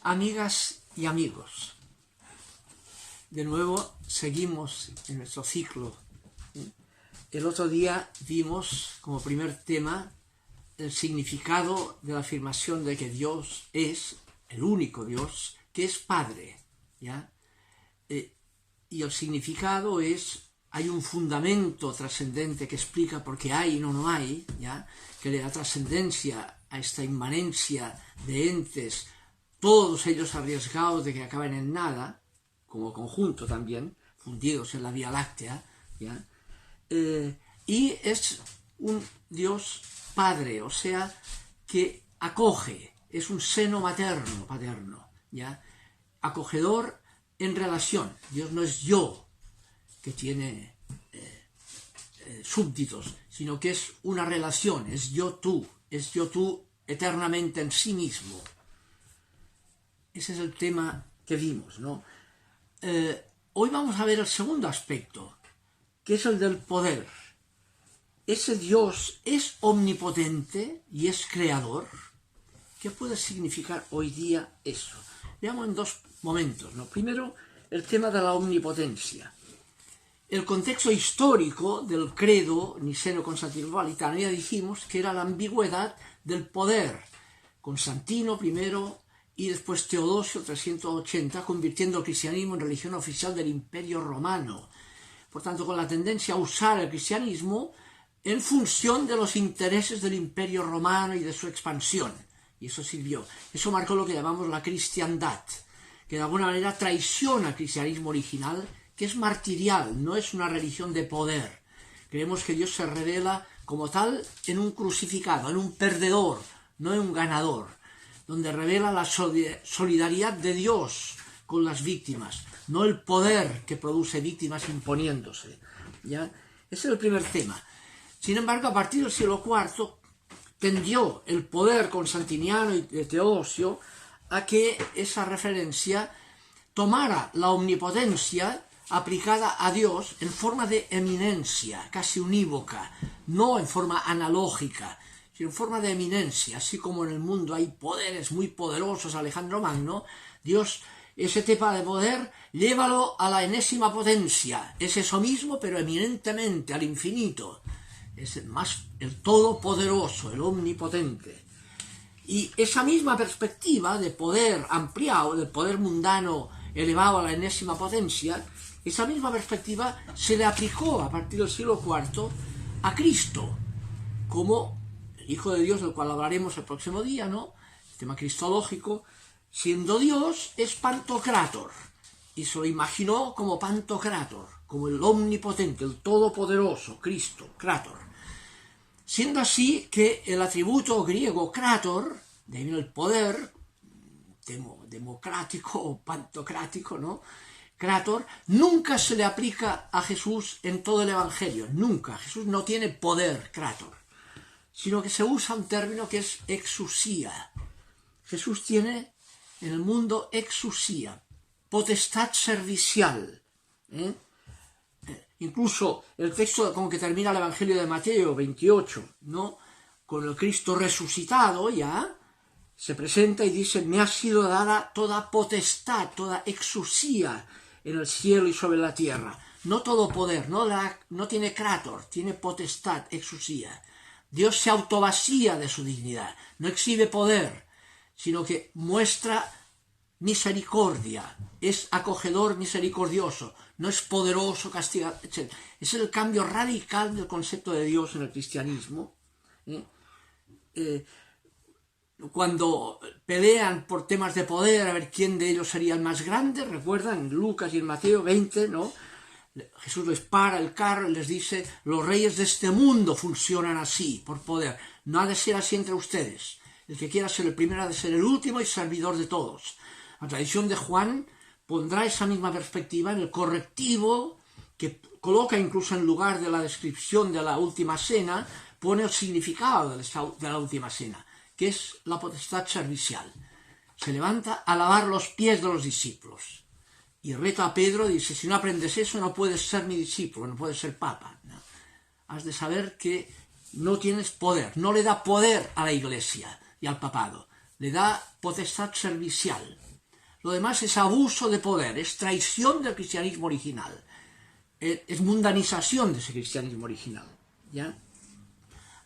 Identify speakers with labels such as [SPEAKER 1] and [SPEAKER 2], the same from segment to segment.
[SPEAKER 1] Amigas y amigos, de nuevo seguimos en nuestro ciclo. El otro día vimos como primer tema el significado de la afirmación de que Dios es el único Dios, que es Padre, ¿ya? Y el significado es, hay un fundamento trascendente que explica por qué hay y no hay, ¿ya? Que le da trascendencia a esta inmanencia de entes, todos ellos arriesgados de que acaben en nada, como conjunto también, fundidos en la Vía Láctea, ¿ya? Y es un Dios Padre, o sea, que acoge, es un seno paterno, ¿ya? Acogedor en relación. Dios no es yo, que tiene súbditos, sino que es una relación, es yo tú eternamente en sí mismo. Ese es el tema que vimos, ¿no? Hoy vamos a ver el segundo aspecto, que es el del poder. Ese Dios es omnipotente y es creador. ¿Qué puede significar hoy día eso? Veamos en dos momentos, ¿no? Primero, el tema de la omnipotencia. El contexto histórico del credo niceno-constantinopolitano, ya dijimos que era la ambigüedad del poder. Constantino primero y después Teodosio 380, convirtiendo el cristianismo en religión oficial del Imperio Romano. Por tanto, con la tendencia a usar el cristianismo en función de los intereses del Imperio Romano y de su expansión. Y eso sirvió. Eso marcó lo que llamamos la cristiandad, que de alguna manera traiciona al cristianismo original, que es martirial, no es una religión de poder. Creemos que Dios se revela como tal en un crucificado, en un perdedor, no en un ganador, donde revela la solidaridad de Dios con las víctimas, no el poder que produce víctimas imponiéndose, ¿ya? Ese es el primer tema. Sin embargo, a partir del siglo IV tendió el poder constantiniano y de Teodosio a que esa referencia tomara la omnipotencia aplicada a Dios en forma de eminencia, casi unívoca, no en forma analógica, sino en forma de eminencia. Así como en el mundo hay poderes muy poderosos, Alejandro Magno, Dios, ese tema de poder, llévalo a la enésima potencia. Es eso mismo, pero eminentemente, al infinito. Es el todopoderoso, el omnipotente. Y esa misma perspectiva de poder ampliado, del poder mundano elevado a la enésima potencia, esa misma perspectiva se le aplicó a partir del siglo IV a Cristo, como el Hijo de Dios, del cual hablaremos el próximo día, ¿no? El tema cristológico, siendo Dios, es Pantocrátor, y se lo imaginó como Pantocrátor, como el omnipotente, el todopoderoso, Cristo, Crátor. Siendo así que el atributo griego Crátor, de ahí viene el poder, democrático o pantocrático, ¿no? Crátor, nunca se le aplica a Jesús en todo el Evangelio, nunca. Jesús no tiene poder, Crátor, sino que se usa un término que es exusía. Jesús tiene en el mundo exusía, potestad servicial. Incluso el texto con que termina el Evangelio de Mateo 28, ¿no? Con el Cristo resucitado ya, se presenta y dice, me ha sido dada toda potestad, toda exusía en el cielo y sobre la tierra. No todo poder, no tiene crátor, tiene potestad, exusía. Dios se autovacía de su dignidad, no exhibe poder, sino que muestra misericordia, es acogedor misericordioso, no es poderoso, castigador, etc. Ese es el cambio radical del concepto de Dios en el cristianismo. Cuando pelean por temas de poder, a ver quién de ellos sería el más grande, recuerdan en Lucas y en Mateo 20, ¿no? Jesús les para el carro y les dice, los reyes de este mundo funcionan así, por poder. No ha de ser así entre ustedes. El que quiera ser el primero ha de ser el último y servidor de todos. La tradición de Juan pondrá esa misma perspectiva en el correctivo que coloca incluso en lugar de la descripción de la última cena, pone el significado de la última cena, que es la potestad servicial. Se levanta a lavar los pies de los discípulos y reta a Pedro y dice, si no aprendes eso no puedes ser mi discípulo, no puedes ser papa, ¿no? Has de saber que no tienes poder, no le da poder a la iglesia y al papado, le da potestad servicial. Lo demás es abuso de poder, es traición del cristianismo original, es mundanización de ese cristianismo original, ¿ya?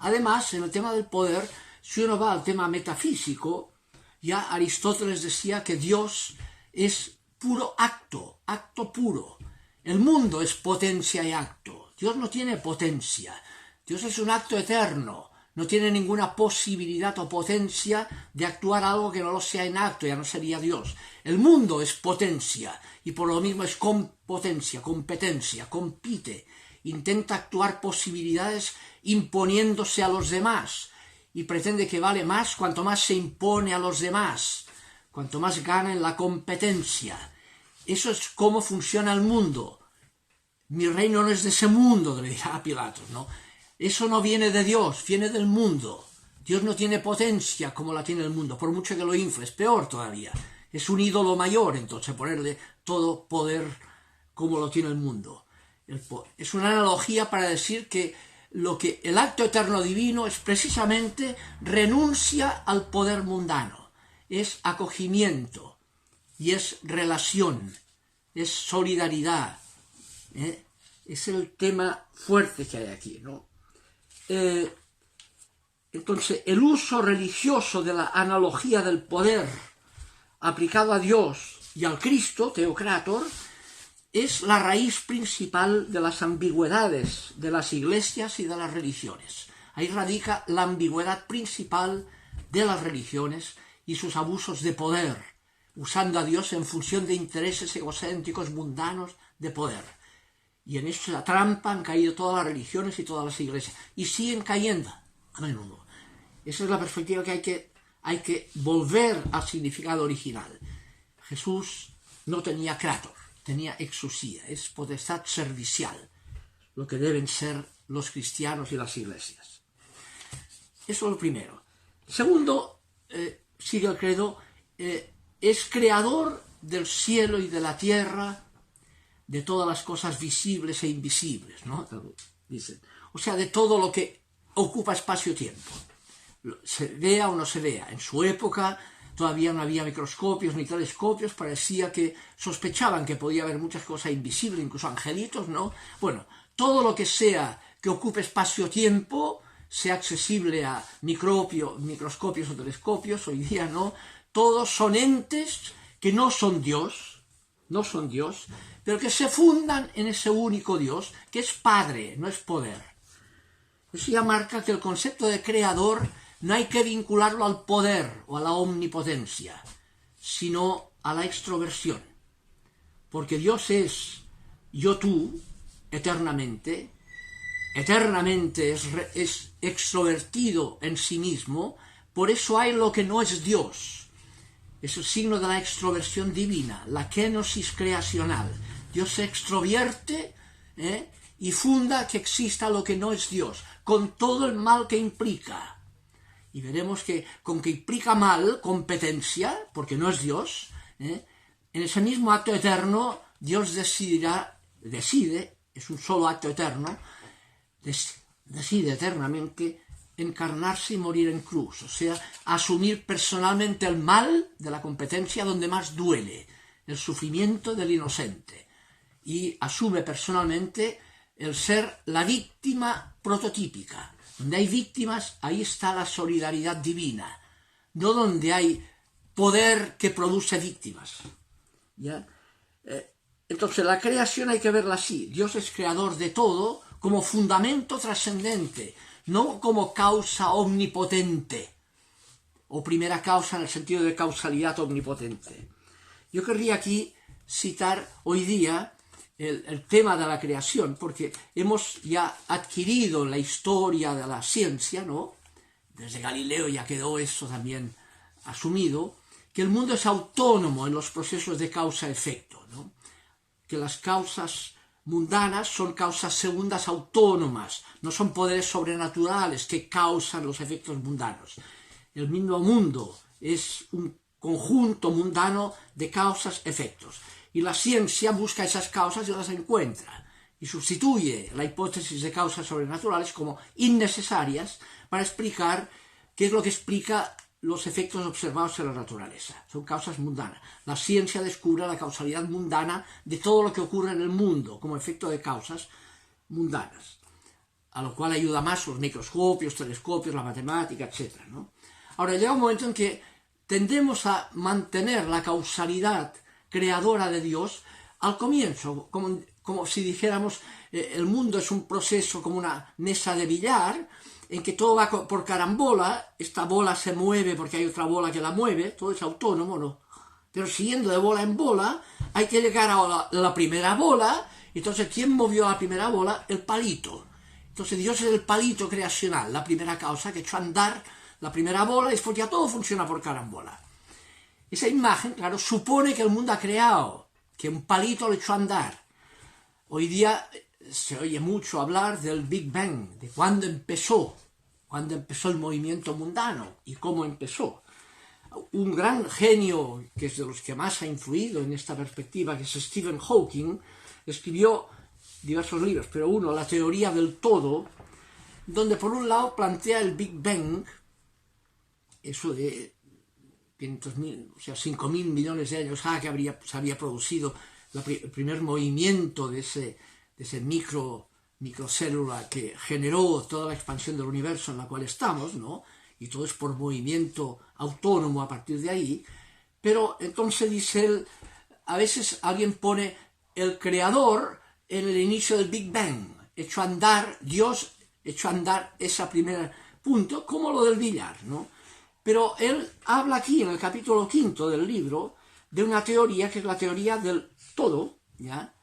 [SPEAKER 1] Además, en el tema del poder, si uno va al tema metafísico, ya Aristóteles decía que Dios es puro acto, acto puro. El mundo es potencia y acto. Dios no tiene potencia. Dios es un acto eterno. No tiene ninguna posibilidad o potencia de actuar algo que no lo sea en acto, ya no sería Dios. El mundo es potencia y por lo mismo es potencia, competencia, compite. Intenta actuar posibilidades imponiéndose a los demás y pretende que vale más cuanto más se impone a los demás, cuanto más gana en la competencia. Eso es cómo funciona el mundo. Mi reino no es de ese mundo, le dirá a Pilatos, ¿no? Eso no viene de Dios, viene del mundo. Dios no tiene potencia como la tiene el mundo, por mucho que lo infles, peor todavía. Es un ídolo mayor, entonces, ponerle todo poder como lo tiene el mundo. Es una analogía para decir que el acto eterno divino es precisamente renuncia al poder mundano, es acogimiento y es relación, es solidaridad. Es el tema fuerte que hay aquí, ¿no? Entonces, el uso religioso de la analogía del poder aplicado a Dios y al Cristo, Teocrátor, es la raíz principal de las ambigüedades de las iglesias y de las religiones. Ahí radica la ambigüedad principal de las religiones y sus abusos de poder, usando a Dios en función de intereses egocéntricos mundanos de poder. Y en esa trampa han caído todas las religiones y todas las iglesias. Y siguen cayendo a menudo. Esa es la perspectiva que hay que volver al significado original. Jesús no tenía kratos, tenía exusía, es potestad servicial, lo que deben ser los cristianos y las iglesias. Eso es lo primero. Segundo, sigue el credo, es creador del cielo y de la tierra, de todas las cosas visibles e invisibles, ¿no? Dicen. O sea, de todo lo que ocupa espacio-tiempo. Se vea o no se vea. En su época todavía no había microscopios ni telescopios, parecía que sospechaban que podía haber muchas cosas invisibles, incluso angelitos, ¿no? Bueno, todo lo que sea que ocupe espacio-tiempo, sea accesible a microscopios o telescopios, hoy día no, todos son entes que no son Dios, pero que se fundan en ese único Dios, que es Padre, no es poder. Eso ya marca que el concepto de creador no hay que vincularlo al poder o a la omnipotencia, sino a la extroversión. Porque Dios es yo-tú, eternamente es extrovertido en sí mismo, por eso hay lo que no es Dios. Es el signo de la extroversión divina, la kenosis creacional. Dios se extrovierte y funda que exista lo que no es Dios, con todo el mal que implica. Y veremos que con que implica mal, competencia, porque no es Dios, en ese mismo acto eterno, Dios decide, es un solo acto eterno, decide eternamente encarnarse y morir en cruz, o sea, asumir personalmente el mal de la competencia donde más duele, el sufrimiento del inocente, y asume personalmente el ser la víctima prototípica. Donde hay víctimas, ahí está la solidaridad divina, no donde hay poder que produce víctimas. ¿Ya? Entonces la creación hay que verla así, Dios es creador de todo como fundamento trascendente, no como causa omnipotente, o primera causa en el sentido de causalidad omnipotente. Yo querría aquí citar hoy día el tema de la creación, porque hemos ya adquirido la historia de la ciencia, ¿no? Desde Galileo ya quedó eso también asumido, que el mundo es autónomo en los procesos de causa-efecto, ¿no? Que las causas mundanas son causas segundas autónomas, no son poderes sobrenaturales que causan los efectos mundanos. El mismo mundo es un conjunto mundano de causas-efectos. Y la ciencia busca esas causas y las encuentra. Y sustituye la hipótesis de causas sobrenaturales como innecesarias para explicar qué es lo que explica los efectos observados en la naturaleza. Son causas mundanas. La ciencia descubre la causalidad mundana de todo lo que ocurre en el mundo como efecto de causas mundanas, a lo cual ayuda más los microscopios, telescopios, la matemática, etc., ¿no? Ahora llega un momento en que tendemos a mantener la causalidad creadora de Dios al comienzo, como si dijéramos, el mundo es un proceso como una mesa de billar, en que todo va por carambola, esta bola se mueve porque hay otra bola que la mueve, todo es autónomo, ¿no? Pero siguiendo de bola en bola, hay que llegar a la primera bola. Entonces, ¿quién movió la primera bola? El palito. Entonces, Dios es el palito creacional, la primera causa que echó a andar la primera bola y después ya todo funciona por carambola. Esa imagen, claro, supone que el mundo ha creado, que un palito lo echó a andar. Hoy día se oye mucho hablar del Big Bang, de cuándo empezó el movimiento mundano y cómo empezó. Un gran genio, que es de los que más ha influido en esta perspectiva, que es Stephen Hawking, escribió diversos libros, pero uno, La teoría del todo, donde por un lado plantea el Big Bang, eso de 500.000, o sea, 5.000 millones de años que se había producido el primer movimiento de ese microcélula que generó toda la expansión del universo en la cual estamos, ¿no? Y todo es por movimiento autónomo a partir de ahí. Pero entonces dice él, a veces alguien pone el creador en el inicio del Big Bang, echó a andar, Dios echó a andar ese primer punto, como lo del billar, ¿no? Pero él habla aquí en el capítulo 5 del libro de una teoría que es la teoría del todo, ¿ya?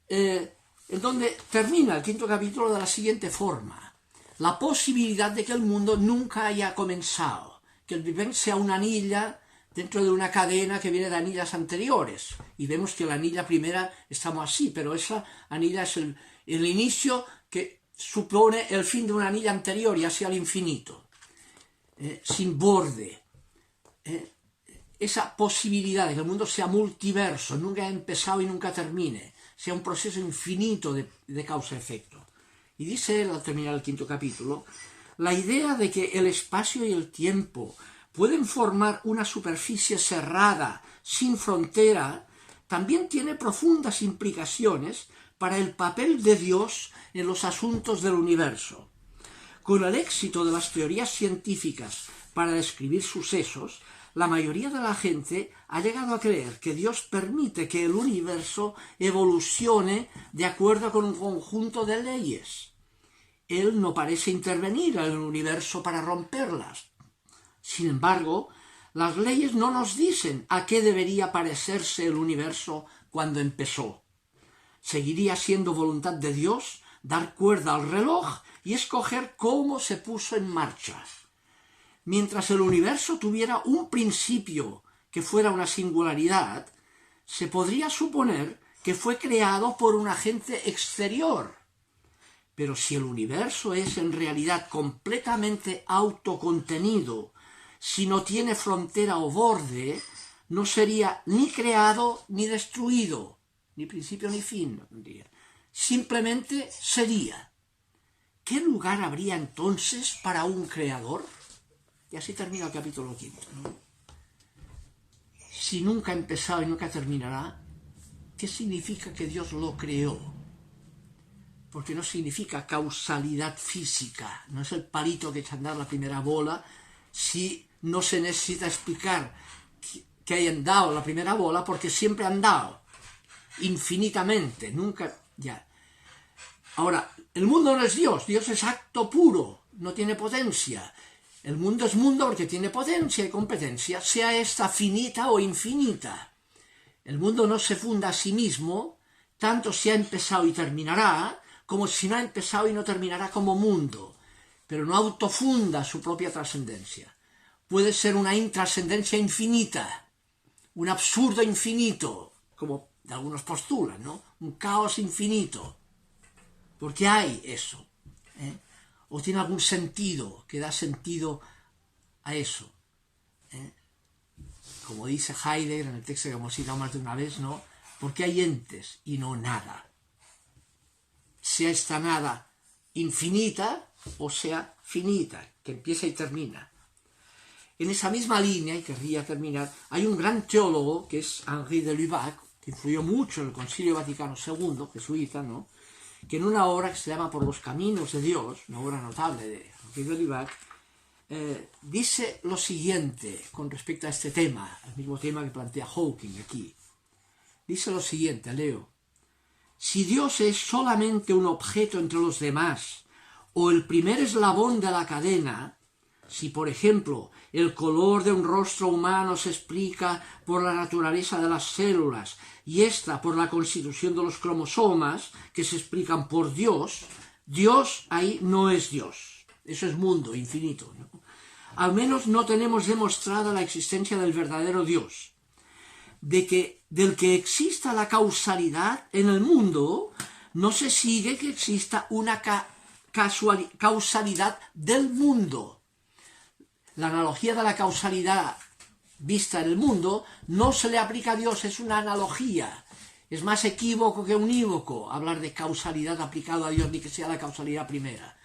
[SPEAKER 1] En donde termina el 5º capítulo de la siguiente forma: la posibilidad de que el mundo nunca haya comenzado, que el Big Bang sea una anilla dentro de una cadena que viene de anillas anteriores, y vemos que la anilla primera estamos así, pero esa anilla es el inicio que supone el fin de una anilla anterior y hacia el infinito, sin borde. Esa posibilidad de que el mundo sea multiverso, nunca haya empezado y nunca termine, sea un proceso infinito de causa-efecto. Y dice él, al terminar el 5º capítulo, la idea de que el espacio y el tiempo pueden formar una superficie cerrada, sin frontera, también tiene profundas implicaciones para el papel de Dios en los asuntos del universo. Con el éxito de las teorías científicas para describir sucesos, la mayoría de la gente ha llegado a creer que Dios permite que el universo evolucione de acuerdo con un conjunto de leyes. Él no parece intervenir en el universo para romperlas. Sin embargo, las leyes no nos dicen a qué debería parecerse el universo cuando empezó. Seguiría siendo voluntad de Dios dar cuerda al reloj y escoger cómo se puso en marcha. Mientras el universo tuviera un principio que fuera una singularidad, se podría suponer que fue creado por un agente exterior. Pero si el universo es en realidad completamente autocontenido, si no tiene frontera o borde, no sería ni creado ni destruido, ni principio ni fin, no tendría. Simplemente sería. ¿Qué lugar habría entonces para un creador? Y así termina el capítulo 5, ¿no? Si nunca ha empezado y nunca terminará, ¿qué significa que Dios lo creó? Porque no significa causalidad física, no es el palito que echa a andar la primera bola, si no se necesita explicar que hayan dado la primera bola, porque siempre han dado, infinitamente, nunca, ya. Ahora, el mundo no es Dios, Dios es acto puro, no tiene potencia. El mundo es mundo porque tiene potencia y competencia, sea esta finita o infinita. El mundo no se funda a sí mismo, tanto si ha empezado y terminará, como si no ha empezado y no terminará como mundo, pero no autofunda su propia trascendencia. Puede ser una intrascendencia infinita, un absurdo infinito, como algunos postulan, ¿no? Un caos infinito, porque hay eso, o tiene algún sentido que da sentido a eso, como dice Heidegger en el texto que hemos citado más de una vez, ¿no? Porque hay entes y no nada, sea esta nada infinita o sea finita, que empieza y termina. En esa misma línea, y querría terminar, hay un gran teólogo que es Henri de Lubac, que influyó mucho en el Concilio Vaticano II, jesuita, ¿no?, que en una obra que se llama Por los caminos de Dios, una obra notable de Henri de Lubac, dice lo siguiente con respecto a este tema, el mismo tema que plantea Hawking aquí. Dice lo siguiente, leo: si Dios es solamente un objeto entre los demás, o el primer eslabón de la cadena, si por ejemplo el color de un rostro humano se explica por la naturaleza de las células y ésta por la constitución de los cromosomas, que se explican por Dios, Dios ahí no es Dios. Eso es mundo, infinito, ¿no? Al menos no tenemos demostrada la existencia del verdadero Dios. Del que exista la causalidad en el mundo, no se sigue que exista una causalidad del mundo. La analogía de la causalidad vista en el mundo no se le aplica a Dios, es una analogía. Es más equívoco que unívoco hablar de causalidad aplicado a Dios, ni que sea la causalidad primera.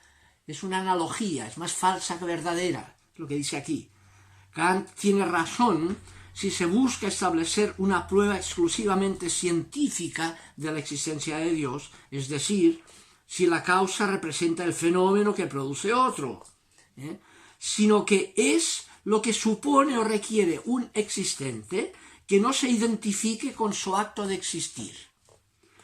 [SPEAKER 1] Es una analogía, es más falsa que verdadera, es lo que dice aquí. Kant tiene razón si se busca establecer una prueba exclusivamente científica de la existencia de Dios, es decir, si la causa representa el fenómeno que produce otro, sino que es lo que supone o requiere un existente que no se identifique con su acto de existir.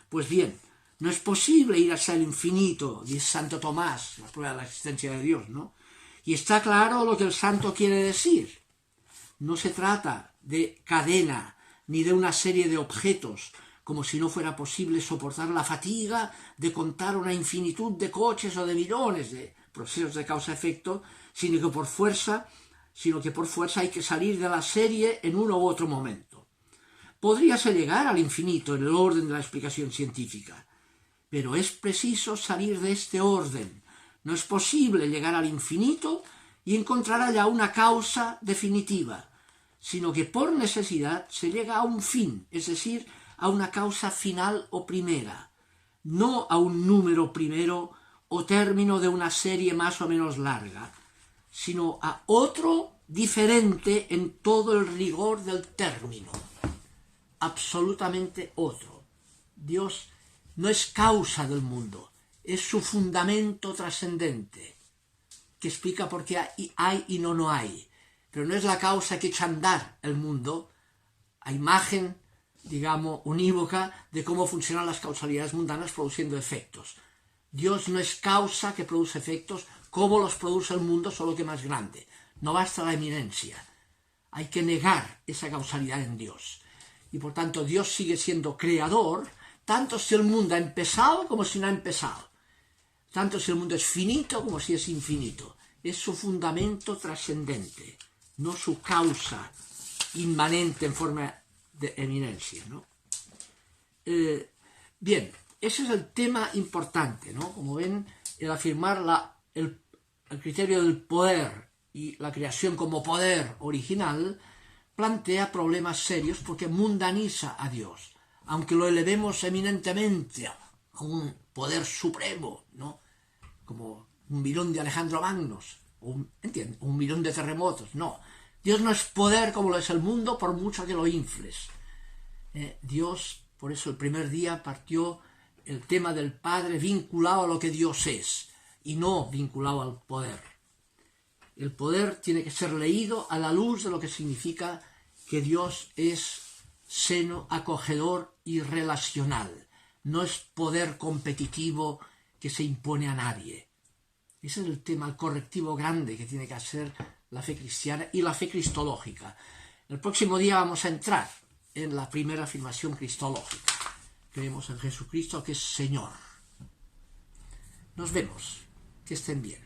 [SPEAKER 1] Pues bien, no es posible ir hacia el infinito, dice Santo Tomás, la prueba de la existencia de Dios, ¿no? Y está claro lo que el santo quiere decir. No se trata de cadena, ni de una serie de objetos, como si no fuera posible soportar la fatiga de contar una infinitud de coches o de millones de procesos de causa-efecto, sino que por fuerza hay que salir de la serie en uno u otro momento. Podríase llegar al infinito en el orden de la explicación científica, pero es preciso salir de este orden. No es posible llegar al infinito y encontrar allá una causa definitiva, sino que por necesidad se llega a un fin, es decir, a una causa final o primera, no a un número primero o término de una serie más o menos larga, sino a otro diferente en todo el rigor del término, absolutamente otro. Dios no es causa del mundo, es su fundamento trascendente, que explica por qué hay y no hay, pero no es la causa que echa a andar el mundo, a imagen, digamos, unívoca de cómo funcionan las causalidades mundanas produciendo efectos. Dios no es causa que produce efectos como los produce el mundo, solo que más grande. No basta la eminencia. Hay que negar esa causalidad en Dios. Y por tanto Dios sigue siendo creador, tanto si el mundo ha empezado como si no ha empezado. Tanto si el mundo es finito como si es infinito. Es su fundamento trascendente, no su causa inmanente en forma de eminencia, ¿no? Bien, ese es el tema importante, ¿no? Como ven, el afirmar el criterio del poder y la creación como poder original plantea problemas serios porque mundaniza a Dios, aunque lo elevemos eminentemente a un poder supremo, ¿no? Como un Mirón de Alejandro Magno, un Mirón de terremotos, no. Dios no es poder como lo es el mundo, por mucho que lo infles. Dios, por eso el primer día partió el tema del Padre vinculado a lo que Dios es, y no vinculado al poder. El poder tiene que ser leído a la luz de lo que significa que Dios es seno acogedor y relacional. No es poder competitivo que se impone a nadie. Ese es el tema, el correctivo grande que tiene que hacer la fe cristiana y la fe cristológica. El próximo día vamos a entrar en la primera afirmación cristológica. Creemos en Jesucristo que es Señor. Nos vemos. Que estén bien.